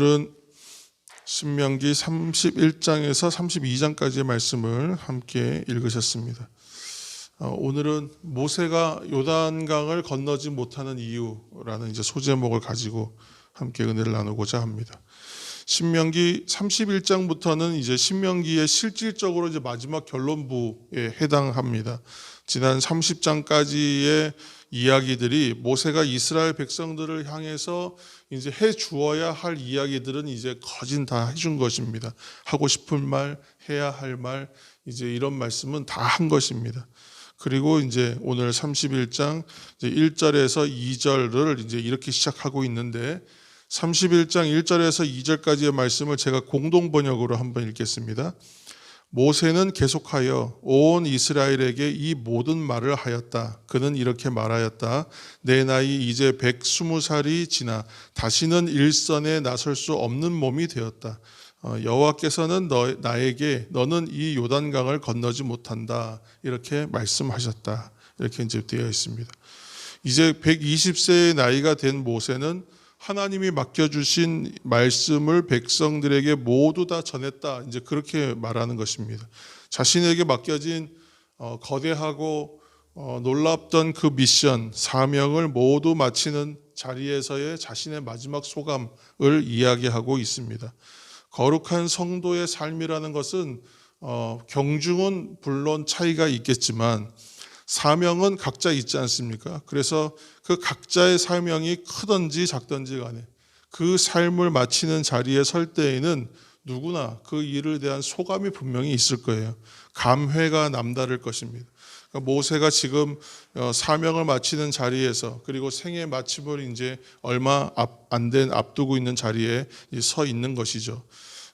오늘은 신명기 31장에서 32장까지의 말씀을 함께 읽으셨습니다. 오늘은 모세가 요단강을 건너지 못하는 이유라는 소제목을 가지고 함께 은혜를 나누고자 합니다. 신명기 31장부터는 신명기의 실질적으로 마지막 결론부에 해당합니다. 지난 30장까지의 이야기들이 모세가 이스라엘 백성들을 향해서 해 주어야 할 이야기들은 거진 다 해준 것입니다. 하고 싶은 말, 해야 할 말, 이런 말씀은 다 한 것입니다. 그리고 오늘 31장 1절에서 2절을 이렇게 시작하고 있는데 31장 1절에서 2절까지의 말씀을 제가 공동 번역으로 한번 읽겠습니다. 모세는 계속하여 온 이스라엘에게 이 모든 말을 하였다. 그는 이렇게 말하였다. 내 나이 이제 120살이 지나 다시는 일선에 나설 수 없는 몸이 되었다. 여호와께서는 나에게 너는 이 요단강을 건너지 못한다. 이렇게 말씀하셨다. 이렇게 되어 있습니다. 이제 120세의 나이가 된 모세는 하나님이 맡겨주신 말씀을 백성들에게 모두 다 전했다. 그렇게 말하는 것입니다. 자신에게 맡겨진 거대하고 놀랍던 그 미션, 사명을 모두 마치는 자리에서의 자신의 마지막 소감을 이야기하고 있습니다. 거룩한 성도의 삶이라는 것은 경중은 물론 차이가 있겠지만 사명은 각자 있지 않습니까? 그래서 그 각자의 사명이 크든지 작든지 간에 그 삶을 마치는 자리에 설 때에는 누구나 그 일에 대한 소감이 분명히 있을 거예요. 감회가 남다를 것입니다. 그러니까 모세가 지금 사명을 마치는 자리에서 그리고 생애 마침을 얼마 안 된 앞두고 있는 자리에 서 있는 것이죠.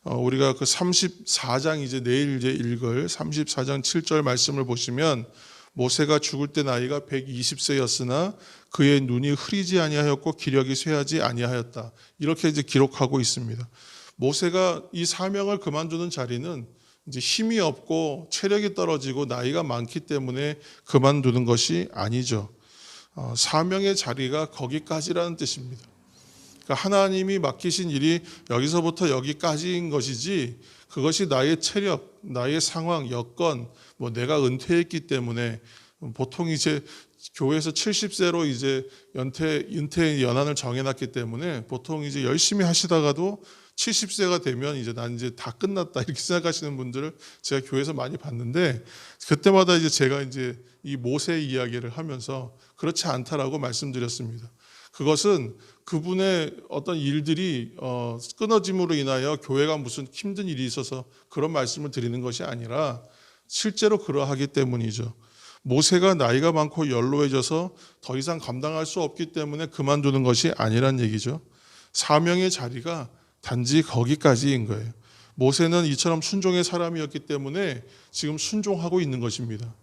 우리가 그 34장 내일 읽을 34장 7절 말씀을 보시면 모세가 죽을 때 나이가 120세였으나 그의 눈이 흐리지 아니하였고 기력이 쇠하지 아니하였다. 이렇게 기록하고 있습니다. 모세가 이 사명을 그만두는 자리는 힘이 없고 체력이 떨어지고 나이가 많기 때문에 그만두는 것이 아니죠. 사명의 자리가 거기까지라는 뜻입니다. 그러니까 하나님이 맡기신 일이 여기서부터 여기까지인 것이지 그것이 나의 체력, 나의 상황, 여건, 내가 은퇴했기 때문에 보통 교회에서 70세로 은퇴 연한을 정해놨기 때문에 보통 열심히 하시다가도 70세가 되면 난 다 끝났다 이렇게 생각하시는 분들을 제가 교회에서 많이 봤는데 그때마다 제가 이 모세 이야기를 하면서 그렇지 않다라고 말씀드렸습니다. 그것은 그분의 어떤 일들이 끊어짐으로 인하여 교회가 무슨 힘든 일이 있어서 그런 말씀을 드리는 것이 아니라 실제로 그러하기 때문이죠. 모세가 나이가 많고 연로해져서 더 이상 감당할 수 없기 때문에 그만두는 것이 아니란 얘기죠. 사명의 자리가 단지 거기까지인 거예요. 모세는 이처럼 순종의 사람이었기 때문에 지금 순종하고 있는 것입니다.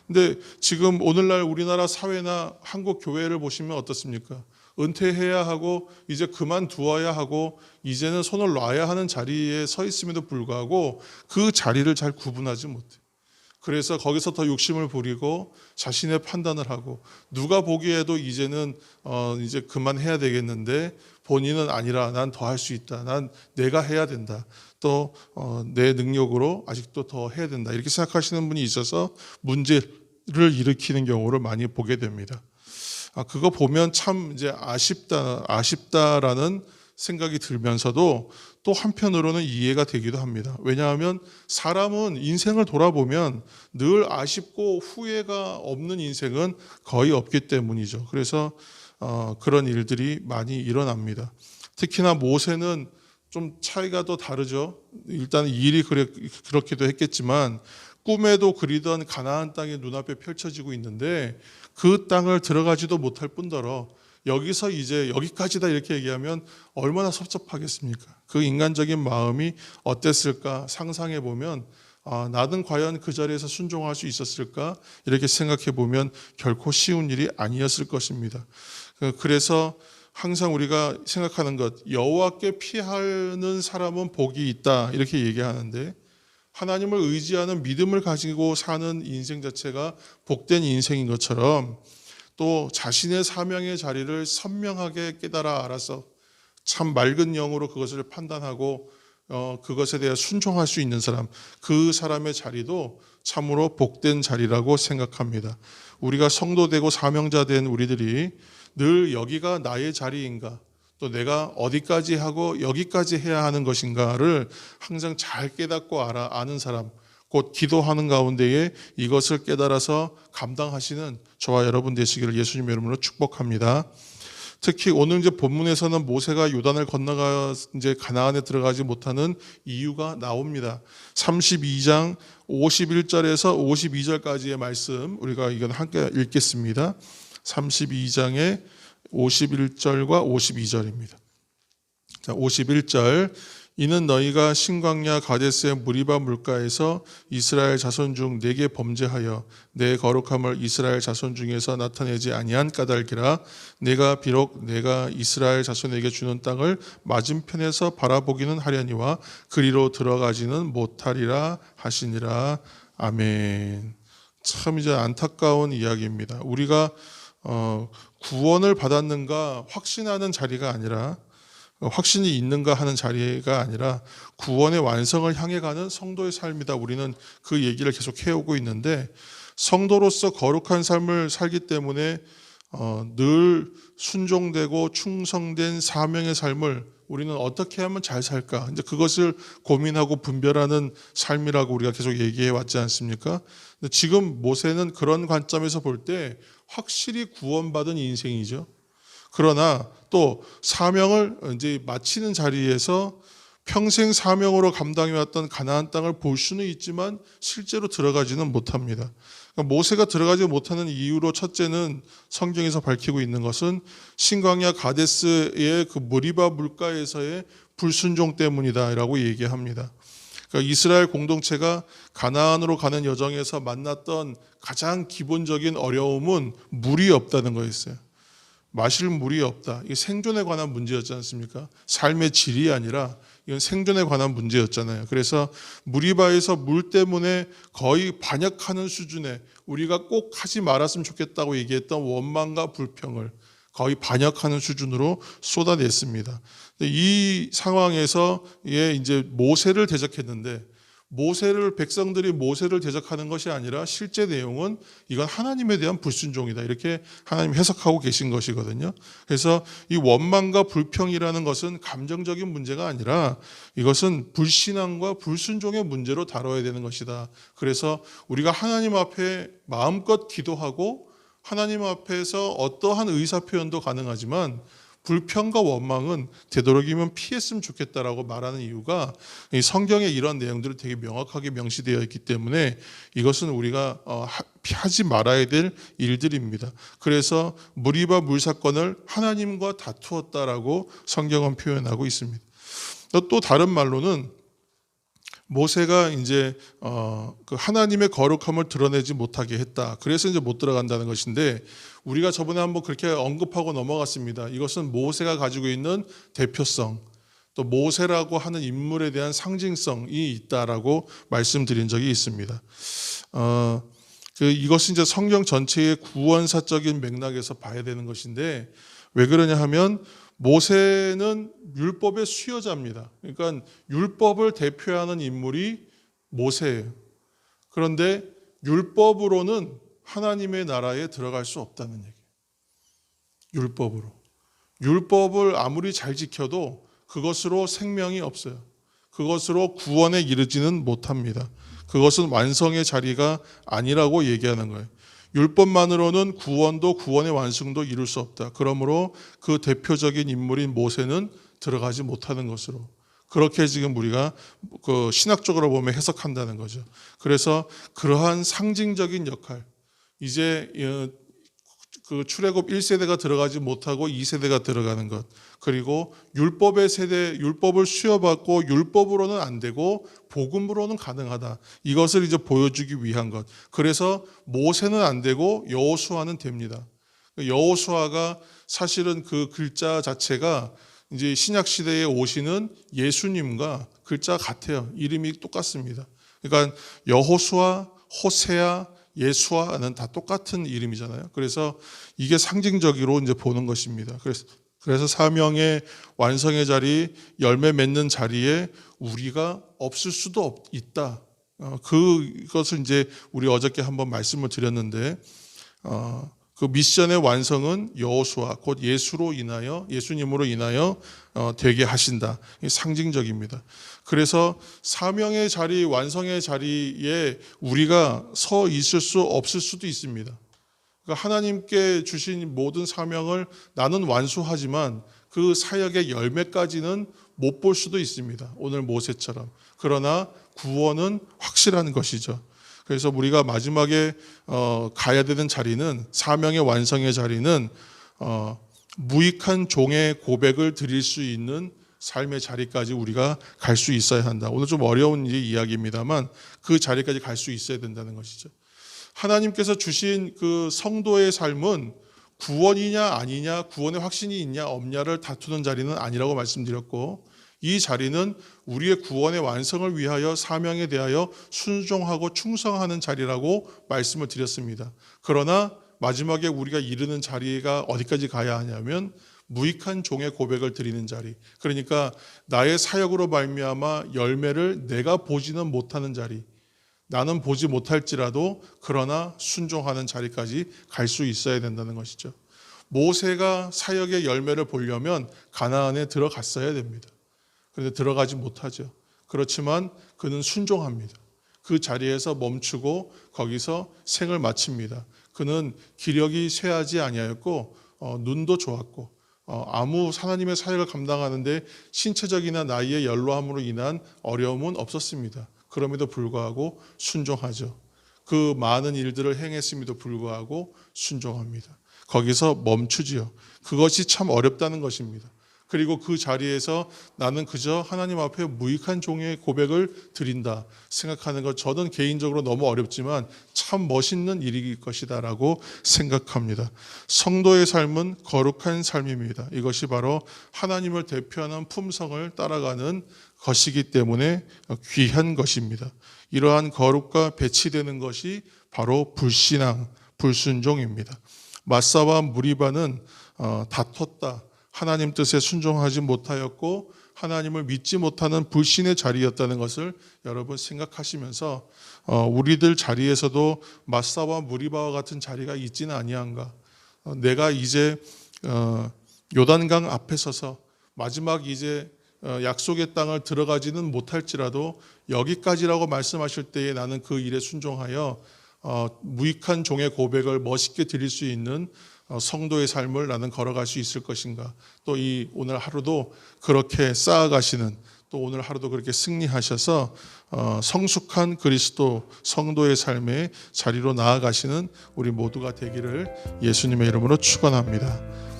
근데 지금 오늘날 우리나라 사회나 한국 교회를 보시면 어떻습니까? 은퇴해야 하고 이제 그만두어야 하고 이제는 손을 놔야 하는 자리에 서 있음에도 불구하고 그 자리를 잘 구분하지 못해요. 그래서 거기서 더 욕심을 부리고 자신의 판단을 하고 누가 보기에도 이제는 이제 그만해야 되겠는데 본인은 아니라 난 더 할 수 있다. 난 내가 해야 된다. 또 내 능력으로 아직도 더 해야 된다. 이렇게 생각하시는 분이 있어서 문제를 일으키는 경우를 많이 보게 됩니다. 그거 보면 참 아쉽다라는 생각이 들면서도 또 한편으로는 이해가 되기도 합니다. 왜냐하면 사람은 인생을 돌아보면 늘 아쉽고 후회가 없는 인생은 거의 없기 때문이죠. 그래서 그런 일들이 많이 일어납니다. 특히나 모세는 좀 차이가 더 다르죠. 일단 일이 그렇기도 했겠지만 꿈에도 그리던 가나안 땅이 눈앞에 펼쳐지고 있는데 그 땅을 들어가지도 못할 뿐더러 여기서 여기까지다 이렇게 얘기하면 얼마나 섭섭하겠습니까? 그 인간적인 마음이 어땠을까 상상해 보면 나는 과연 그 자리에서 순종할 수 있었을까? 이렇게 생각해 보면 결코 쉬운 일이 아니었을 것입니다. 그래서 항상 우리가 생각하는 것, 여호와께 피하는 사람은 복이 있다 이렇게 얘기하는데 하나님을 의지하는 믿음을 가지고 사는 인생 자체가 복된 인생인 것처럼 또 자신의 사명의 자리를 선명하게 깨달아 알아서 참 맑은 영으로 그것을 판단하고 그것에 대해 순종할 수 있는 사람, 그 사람의 자리도 참으로 복된 자리라고 생각합니다. 우리가 성도되고 사명자 된 우리들이 늘 여기가 나의 자리인가, 또 내가 어디까지 하고 여기까지 해야 하는 것인가를 항상 잘 깨닫고 아는 사람, 곧 기도하는 가운데에 이것을 깨달아서 감당하시는 저와 여러분 되시기를 예수님 이름으로 축복합니다. 특히 오늘 이제 본문에서는 모세가 요단을 건너가 이제 가나안에 들어가지 못하는 이유가 나옵니다. 32장 51절에서 52절까지의 말씀 우리가 이건 함께 읽겠습니다. 32장의 51절과 52절입니다. 자, 51절. 이는 너희가 신광야 가데스의 무리바 물가에서 이스라엘 자손 중 내게 범죄하여 내 거룩함을 이스라엘 자손 중에서 나타내지 아니한 까닭이라. 내가 비록 내가 이스라엘 자손에게 주는 땅을 맞은편에서 바라보기는 하려니와 그리로 들어가지는 못하리라 하시니라. 아멘. 참 이제 안타까운 이야기입니다. 우리가 구원을 받았는가 확신하는 자리가 아니라, 확신이 있는가 하는 자리가 아니라 구원의 완성을 향해 가는 성도의 삶이다. 우리는 그 얘기를 계속 해오고 있는데, 성도로서 거룩한 삶을 살기 때문에 늘 순종되고 충성된 사명의 삶을 우리는 어떻게 하면 잘 살까, 이제 그것을 고민하고 분별하는 삶이라고 우리가 계속 얘기해 왔지 않습니까? 근데 지금 모세는 그런 관점에서 볼 때 확실히 구원받은 인생이죠. 그러나 또 사명을 이제 마치는 자리에서 평생 사명으로 감당해왔던 가나안 땅을 볼 수는 있지만 실제로 들어가지는 못합니다. 그러니까 모세가 들어가지 못하는 이유로 첫째는 성경에서 밝히고 있는 것은 신광야 가데스의 그 무리바 물가에서의 불순종 때문이다라고 얘기합니다. 그러니까 이스라엘 공동체가 가나안으로 가는 여정에서 만났던 가장 기본적인 어려움은 물이 없다는 거였어요. 마실 물이 없다. 이게 생존에 관한 문제였지 않습니까? 삶의 질이 아니라 이건 생존에 관한 문제였잖아요. 그래서 무리바에서 물 때문에 거의 반역하는 수준의, 우리가 꼭 하지 말았으면 좋겠다고 얘기했던 원망과 불평을 거의 반역하는 수준으로 쏟아냈습니다. 이 상황에서 이제 모세를 대적했는데, 백성들이 모세를 대적하는 것이 아니라 실제 내용은 이건 하나님에 대한 불순종이다, 이렇게 하나님 해석하고 계신 것이거든요. 그래서 이 원망과 불평이라는 것은 감정적인 문제가 아니라 이것은 불신앙과 불순종의 문제로 다뤄야 되는 것이다. 그래서 우리가 하나님 앞에 마음껏 기도하고 하나님 앞에서 어떠한 의사표현도 가능하지만 불평과 원망은 되도록이면 피했으면 좋겠다라고 말하는 이유가 이 성경에 이런 내용들이 되게 명확하게 명시되어 있기 때문에 이것은 우리가 하지 말아야 될 일들입니다. 그래서 무리바 물 사건을 하나님과 다투었다라고 성경은 표현하고 있습니다. 또 다른 말로는 모세가 이제 그 하나님의 거룩함을 드러내지 못하게 했다. 그래서 이제 못 들어간다는 것인데, 우리가 저번에 한번 그렇게 언급하고 넘어갔습니다. 이것은 모세가 가지고 있는 대표성, 또 모세라고 하는 인물에 대한 상징성이 있다라고 말씀드린 적이 있습니다. 이것은 이제 성경 전체의 구원사적인 맥락에서 봐야 되는 것인데, 왜 그러냐 하면 모세는 율법의 수여자입니다. 그러니까 율법을 대표하는 인물이 모세예요. 그런데 율법으로는 하나님의 나라에 들어갈 수 없다는 얘기예요. 율법을 아무리 잘 지켜도 그것으로 생명이 없어요. 그것으로 구원에 이르지는 못합니다. 그것은 완성의 자리가 아니라고 얘기하는 거예요. 율법만으로는 구원도 구원의 완성도 이룰 수 없다. 그러므로 그 대표적인 인물인 모세는 들어가지 못하는 것으로, 그렇게 지금 우리가 그 신학적으로 보면 해석한다는 거죠. 그래서 그러한 상징적인 역할, 이제 그 출애굽 1세대가 들어가지 못하고 2세대가 들어가는 것, 그리고 율법의 세대, 율법을 수여받고 율법으로는 안 되고 복음으로는 가능하다, 이것을 이제 보여주기 위한 것. 그래서 모세는 안 되고 여호수아는 됩니다. 여호수아가 사실은 그 글자 자체가 이제 신약 시대에 오시는 예수님과 글자 같아요. 이름이 똑같습니다. 그러니까 여호수아, 호세아, 예수아는 다 똑같은 이름이잖아요. 그래서 이게 상징적으로 이제 보는 것입니다. 그래서 그래서 사명의 완성의 자리, 열매 맺는 자리에 우리가 없을 수도 있다. 그것을 이제 우리 어저께 한번 말씀을 드렸는데, 그 미션의 완성은 여호수아 곧 예수님으로 인하여 되게 하신다. 상징적입니다. 그래서 사명의 자리, 완성의 자리에 우리가 서 있을 수 없을 수도 있습니다. 그러니까 하나님께 주신 모든 사명을 나는 완수하지만 그 사역의 열매까지는 못 볼 수도 있습니다. 오늘 모세처럼. 그러나 구원은 확실한 것이죠. 그래서 우리가 마지막에 가야 되는 자리는, 사명의 완성의 자리는 무익한 종의 고백을 드릴 수 있는 삶의 자리까지 우리가 갈 수 있어야 한다. 오늘 좀 어려운 이야기입니다만 그 자리까지 갈 수 있어야 된다는 것이죠. 하나님께서 주신 그 성도의 삶은 구원이냐 아니냐, 구원의 확신이 있냐 없냐를 다투는 자리는 아니라고 말씀드렸고, 이 자리는 우리의 구원의 완성을 위하여 사명에 대하여 순종하고 충성하는 자리라고 말씀을 드렸습니다. 그러나 마지막에 우리가 이르는 자리가 어디까지 가야 하냐면 무익한 종의 고백을 드리는 자리, 그러니까 나의 사역으로 말미암아 열매를 내가 보지는 못하는 자리, 나는 보지 못할지라도 그러나 순종하는 자리까지 갈 수 있어야 된다는 것이죠. 모세가 사역의 열매를 보려면 가나안에 들어갔어야 됩니다. 그런데 들어가지 못하죠. 그렇지만 그는 순종합니다. 그 자리에서 멈추고 거기서 생을 마칩니다. 그는 기력이 쇠하지 아니하였고 눈도 좋았고 아무 하나님의 사역을 감당하는데 신체적이나 나이의 연로함으로 인한 어려움은 없었습니다. 그럼에도 불구하고 순종하죠. 그 많은 일들을 행했음에도 불구하고 순종합니다. 거기서 멈추지요. 그것이 참 어렵다는 것입니다. 그리고 그 자리에서 나는 그저 하나님 앞에 무익한 종의 고백을 드린다 생각하는 것, 저는 개인적으로 너무 어렵지만 참 멋있는 일일 것이다라고 생각합니다. 성도의 삶은 거룩한 삶입니다. 이것이 바로 하나님을 대표하는 품성을 따라가는 것이기 때문에 귀한 것입니다. 이러한 거룩과 배치되는 것이 바로 불신앙, 불순종입니다. 마사와 무리바는 다퉜다. 하나님 뜻에 순종하지 못하였고 하나님을 믿지 못하는 불신의 자리였다는 것을 여러분 생각하시면서 우리들 자리에서도 마사와 무리바와 같은 자리가 있지는 아니한가. 내가 이제 요단강 앞에 서서 마지막 이제 약속의 땅을 들어가지는 못할지라도 여기까지라고 말씀하실 때에 나는 그 일에 순종하여 무익한 종의 고백을 멋있게 드릴 수 있는 성도의 삶을 나는 걸어갈 수 있을 것인가. 또 이 오늘 하루도 그렇게 쌓아가시는, 또 오늘 하루도 그렇게 승리하셔서 성숙한 그리스도 성도의 삶의 자리로 나아가시는 우리 모두가 되기를 예수님의 이름으로 축원합니다.